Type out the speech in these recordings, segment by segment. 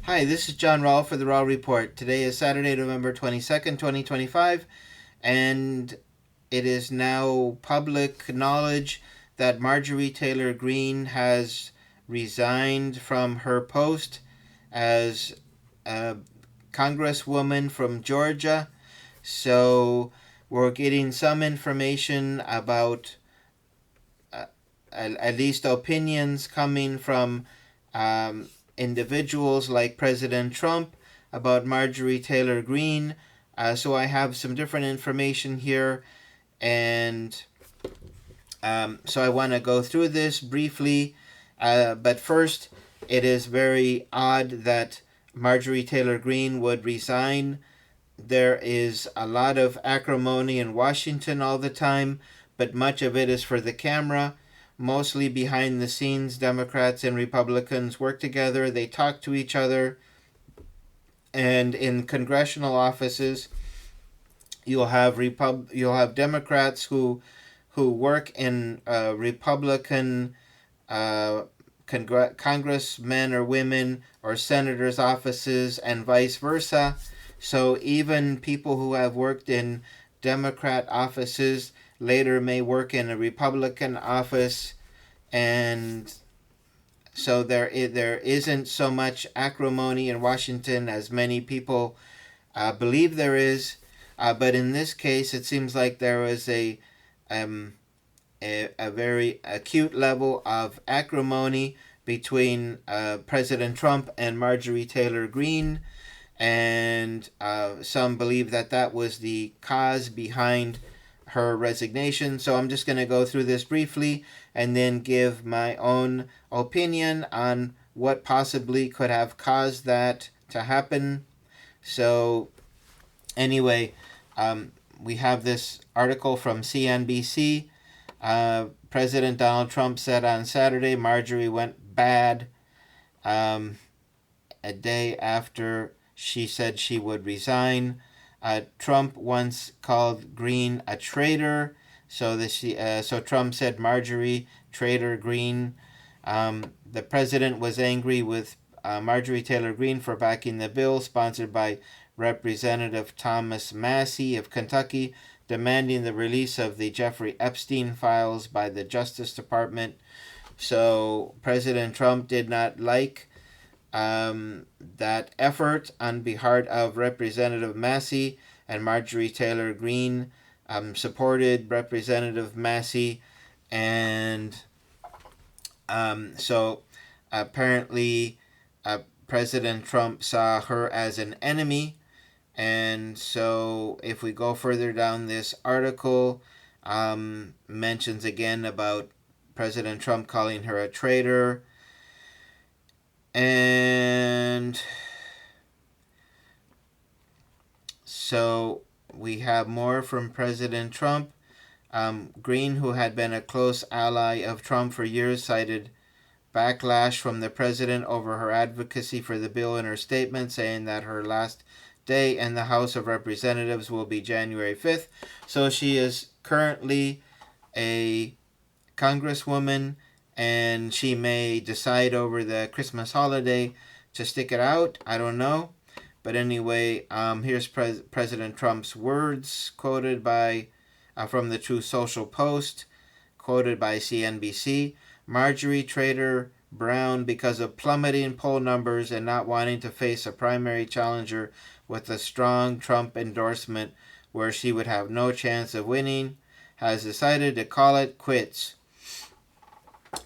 Hi, this is John Rowell for the Rowell Report. Today is Saturday, November 22nd, 2025, and it is now public knowledge that Marjorie Taylor Greene has resigned from her post as a congresswoman from Georgia. So we're getting some information about uh, at least opinions coming from um, individuals like President Trump about Marjorie Taylor Greene. So I have some different information here, and so I want to go through this briefly. But first, it is very odd that Marjorie Taylor Greene would resign. There is a lot of acrimony in Washington all the time, but much of it is for the camera. Mostly behind the scenes, Democrats and Republicans work together, they talk to each other, and in congressional offices, you'll have Democrats who work in Republican uh, congressmen or women or senators' offices, and vice versa. So even people who have worked in Democrat offices later may work in a Republican office, and so there isn't so much acrimony in Washington as many people believe there is. But in this case, it seems like there was um, a very acute level of acrimony between President Trump and Marjorie Taylor Greene, and some believe that that was the cause behind her resignation. So I'm just going to go through this briefly and then give my own opinion on what possibly could have caused that to happen. So, anyway, we have this article from CNBC. President Donald Trump said on Saturday Marjorie went bad a day after she said she would resign. Trump once called Greene a traitor. So Trump said Marjorie traitor Greene. The president was angry with Marjorie Taylor Greene for backing the bill sponsored by Representative Thomas Massie of Kentucky, demanding the release of the Jeffrey Epstein files by the Justice Department. So President Trump did not like that effort on behalf of Representative Massie, and Marjorie Taylor Greene supported Representative Massie, and so apparently President Trump saw her as an enemy. And so if we go further down this article, mentions again about President Trump calling her a traitor. And so we have more from President Trump. Greene, who had been a close ally of Trump for years, cited backlash from the president over her advocacy for the bill in her statement, saying that her last day in the House of Representatives will be January 5th. So she is currently a congresswoman, and she may decide over the Christmas holiday to stick it out. I don't know. But anyway, here's President Trump's words quoted by from the True Social Post, quoted by CNBC. Marjorie Trader Brown, because of plummeting poll numbers and not wanting to face a primary challenger with a strong Trump endorsement where she would have no chance of winning, has decided to call it quits.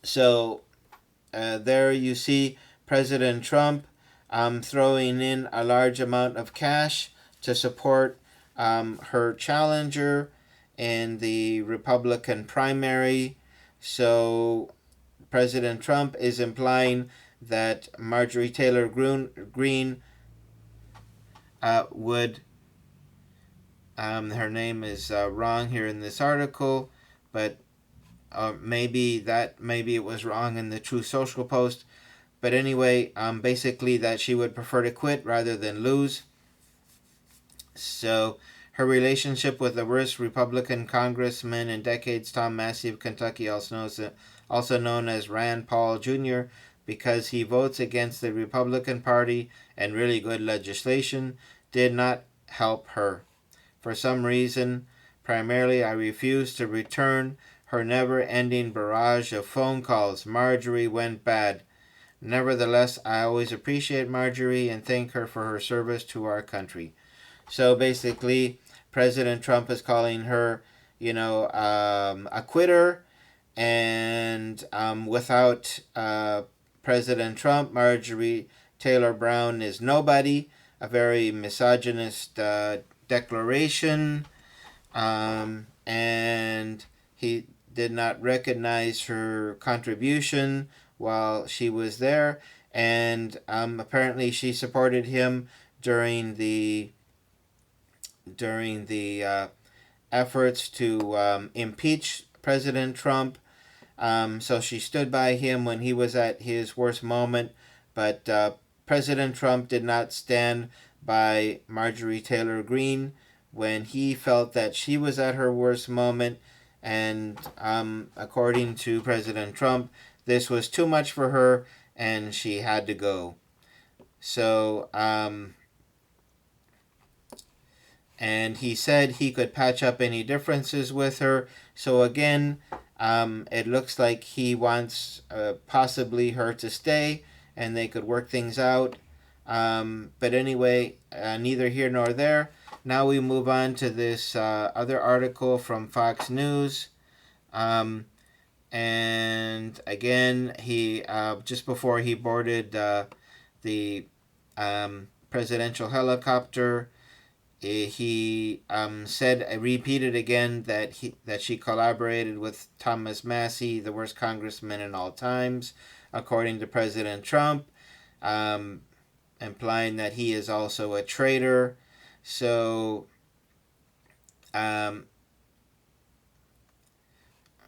So there you see President Trump throwing in a large amount of cash to support her challenger in the Republican primary. So President Trump is implying that Marjorie Taylor Greene would, her name is wrong here in this article, but maybe it was wrong in the True Social Post. But anyway, basically that she would prefer to quit rather than lose. So her relationship with the worst Republican congressman in decades, Tom Massie of Kentucky, also known as Rand Paul Jr., because he votes against the Republican Party and really good legislation, did not help her. For some reason, primarily, I refused to return her never ending barrage of phone calls. Marjorie went bad. Nevertheless, I always appreciate Marjorie and thank her for her service to our country. So basically, President Trump is calling her, a quitter. And without President Trump, Marjorie Taylor Brown is nobody. A very misogynist declaration. And he did not recognize her contribution while she was there. And apparently, she supported him during the efforts to impeach President Trump. So she stood by him when he was at his worst moment, but President Trump did not stand by Marjorie Taylor Greene when he felt that she was at her worst moment. And according to President Trump, this was too much for her and she had to go. So, and he said he could patch up any differences with her. So again, it looks like he wants possibly her to stay and they could work things out. But anyway, neither here nor there. Now we move on to this other article from Fox News. And again, he just before he boarded the presidential helicopter, he repeated again that she collaborated with Thomas Massie, the worst congressman in all times, according to President Trump, implying that he is also a traitor. So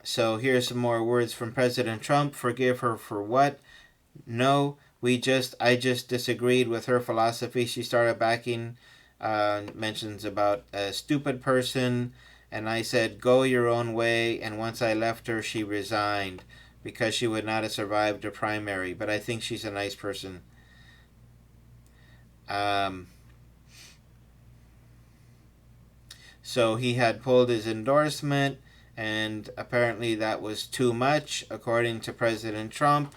here's some more words from President Trump. Forgive her for what? No, I just disagreed with her philosophy. She started backing mentions about a stupid person, and I said, go your own way, and once I left her, she resigned because she would not have survived a primary, but I think she's a nice person. So he had pulled his endorsement, and apparently that was too much, according to President Trump.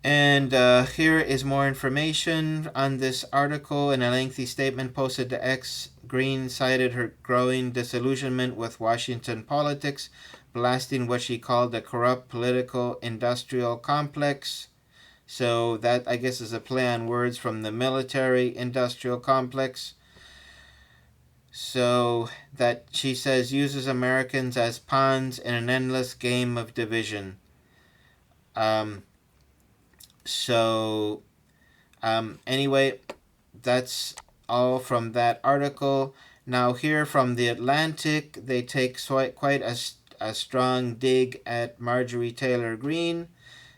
And here is more information on this article. In a lengthy statement posted to X, Greene cited her growing disillusionment with Washington politics, blasting what she called the corrupt political industrial complex. So that, I guess, is a play on words from the military industrial complex. So that, she says, uses Americans as pawns in an endless game of division. Anyway, that's all from that article. Now here from The Atlantic, they take quite a strong dig at Marjorie Taylor Greene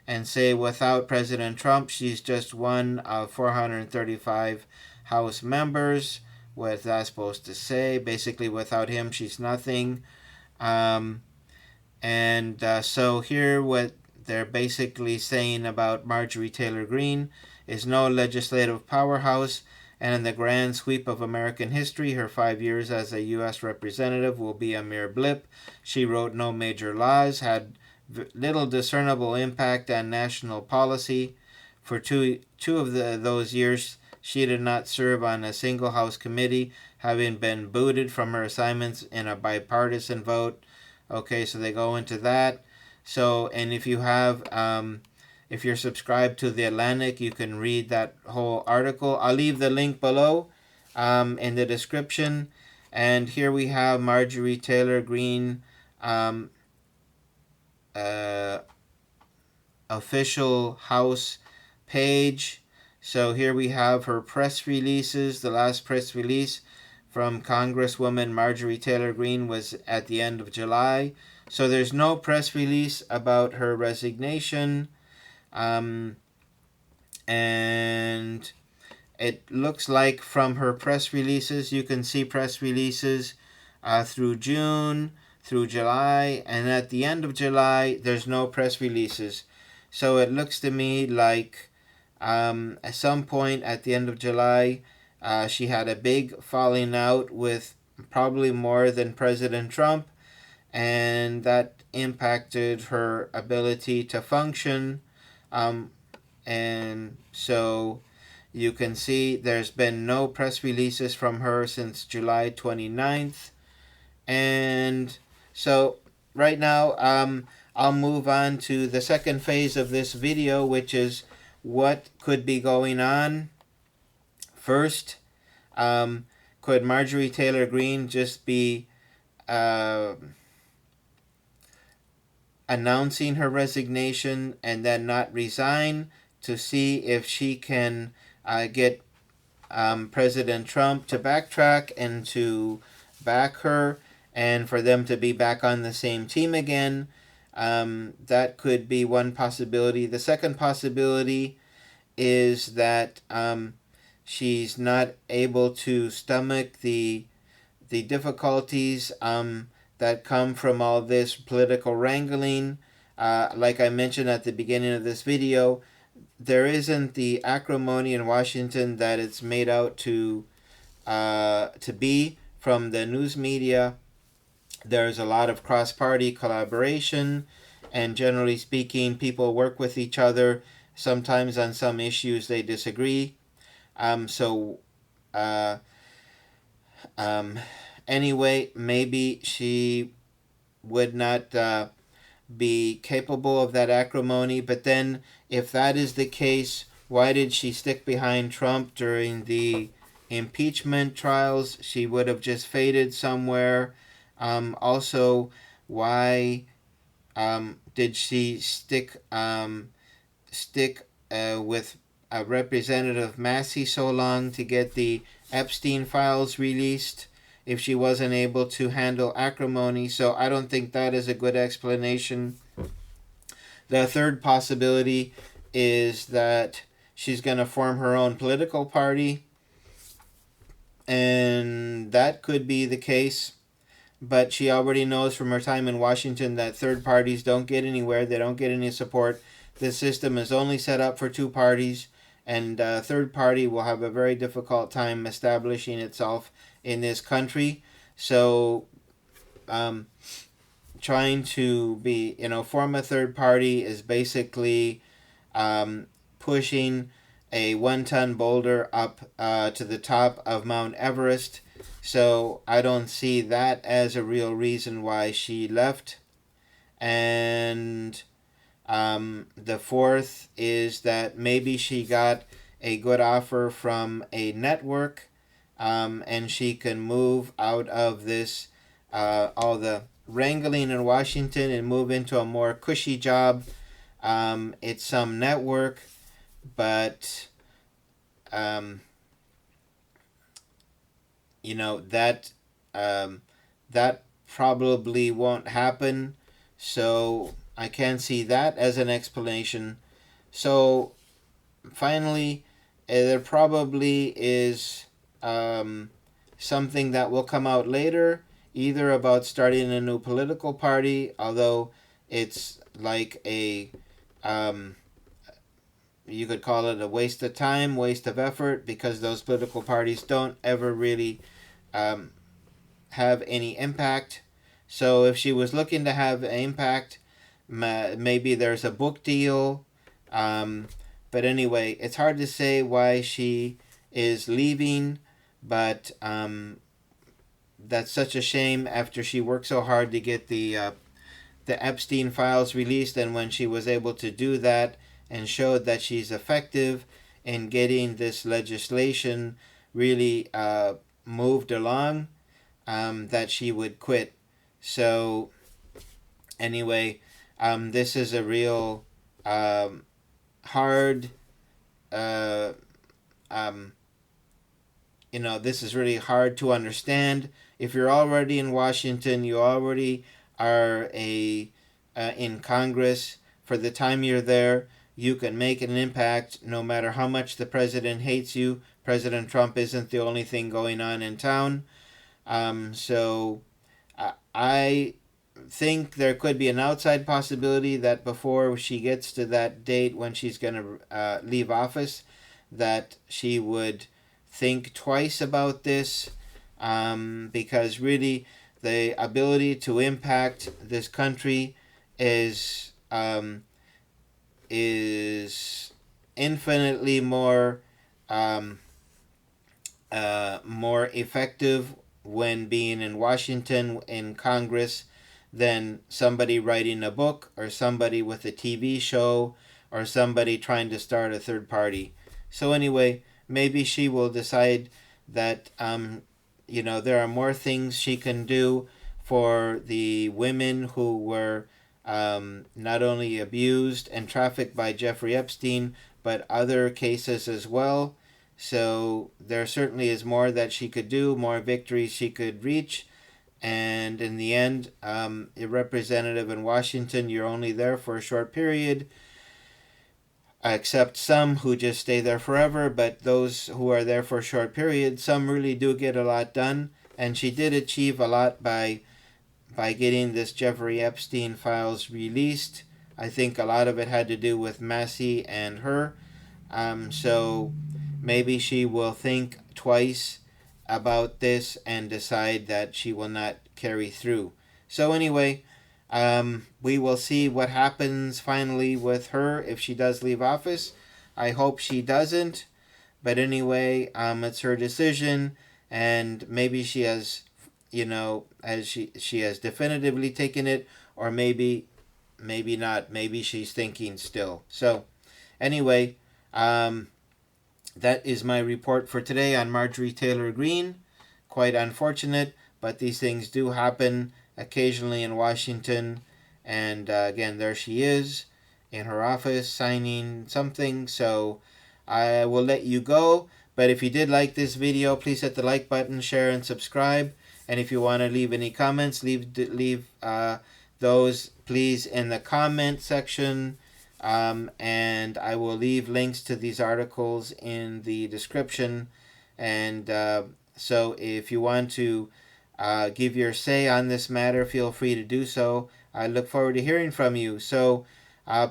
and say without President Trump, she's just one of 435 House members. What's that supposed to say? Basically, without him, she's nothing. So here what they're basically saying about Marjorie Taylor Greene is no legislative powerhouse, and in the grand sweep of American history, her 5 years as a U.S. representative will be a mere blip. She wrote no major laws, had little discernible impact on national policy. For two of those years, she did not serve on a single House committee, having been booted from her assignments in a bipartisan vote. Okay, so they go into that. So, and if you have, if you're subscribed to The Atlantic, you can read that whole article. I'll leave the link below in the description. And here we have Marjorie Taylor Greene official House page. So here we have her press releases. The last press release from Congresswoman Marjorie Taylor Greene was at the end of July. So there's no press release about her resignation. And it looks like from her press releases, you can see press releases through June, through July, and at the end of July, there's no press releases. So it looks to me like at some point at the end of July, she had a big falling out with probably more than President Trump, and that impacted her ability to function. Um, and so you can see there's been no press releases from her since July 29th. And so right now, I'll move on to the second phase of this video, which is what could be going on. First, could Marjorie Taylor Greene just be uh, announcing her resignation and then not resign to see if she can get President Trump to backtrack and to back her and for them to be back on the same team again? That could be one possibility. The second possibility is that she's not able to stomach the difficulties that come from all this political wrangling. Like I mentioned at the beginning of this video, there isn't the acrimony in Washington that it's made out to be from the news media. There's a lot of cross-party collaboration, and generally speaking, people work with each other. Sometimes on some issues they disagree. So anyway, maybe she would not be capable of that acrimony. But then, if that is the case, why did she stick behind Trump during the impeachment trials? She would have just faded somewhere. Also, why did she stick with Representative Massey so long to get the Epstein files released if she wasn't able to handle acrimony? So I don't think that is a good explanation. The third possibility is that she's going to form her own political party, and that could be the case. But she already knows from her time in Washington that third parties don't get anywhere. They don't get any support. The system is only set up for two parties, and a third party will have a very difficult time establishing itself in this country. So trying to form a third party is basically pushing a 1-ton boulder up to the top of Mount Everest. So I don't see that as a real reason why she left. And the fourth is that maybe she got a good offer from a network, and she can move out of this all the wrangling in Washington and move into a more cushy job. It's some network, but that probably won't happen. So I can't see that as an explanation. So finally, there probably is something that will come out later, either about starting a new political party, although it's like you could call it a waste of time, waste of effort, because those political parties don't ever really have any impact. So if she was looking to have an impact, maybe there's a book deal. But anyway, it's hard to say why she is leaving, but that's such a shame after she worked so hard to get the Epstein files released, and when she was able to do that and showed that she's effective in getting this legislation really moved along, that she would quit. So anyway, this is a real hard this is really hard to understand. If you're already in Washington, you already are in Congress. For the time you're there, you can make an impact no matter how much the president hates you. President Trump isn't the only thing going on in town. So I think there could be an outside possibility that before she gets to that date when she's going to leave office, that she would think twice about this, because really the ability to impact this country is infinitely um, more effective when being in Washington in Congress than somebody writing a book or somebody with a TV show or somebody trying to start a third party. So anyway, maybe she will decide that there are more things she can do for the women who were not only abused and trafficked by Jeffrey Epstein, but other cases as well. So there certainly is more that she could do, more victories she could reach. And in the end, a representative in Washington, you're only there for a short period, except some who just stay there forever. But those who are there for a short period, some really do get a lot done. And she did achieve a lot by getting this Jeffrey Epstein files released. I think a lot of it had to do with Massey and her. So maybe she will think twice about this and decide that she will not carry through. So anyway, we will see what happens finally with her if she does leave office. I hope she doesn't. But anyway, it's her decision, and maybe she has, as she has definitively taken it, or maybe not. Maybe she's thinking still. So anyway, that is my report for today on Marjorie Taylor Greene. Quite unfortunate, but these things do happen occasionally in Washington. And again, there she is in her office signing something. So I will let you go. But if you did like this video, please hit the like button, share, and subscribe. And if you want to leave any comments, leave those please in the comment section. And I will leave links to these articles in the description. And so if you want to give your say on this matter, feel free to do so. I look forward to hearing from you. So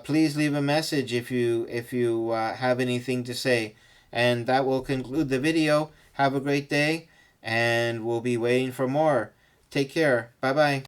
please leave a message if you have anything to say. And that will conclude the video. Have a great day, and we'll be waiting for more. Take care. Bye-bye.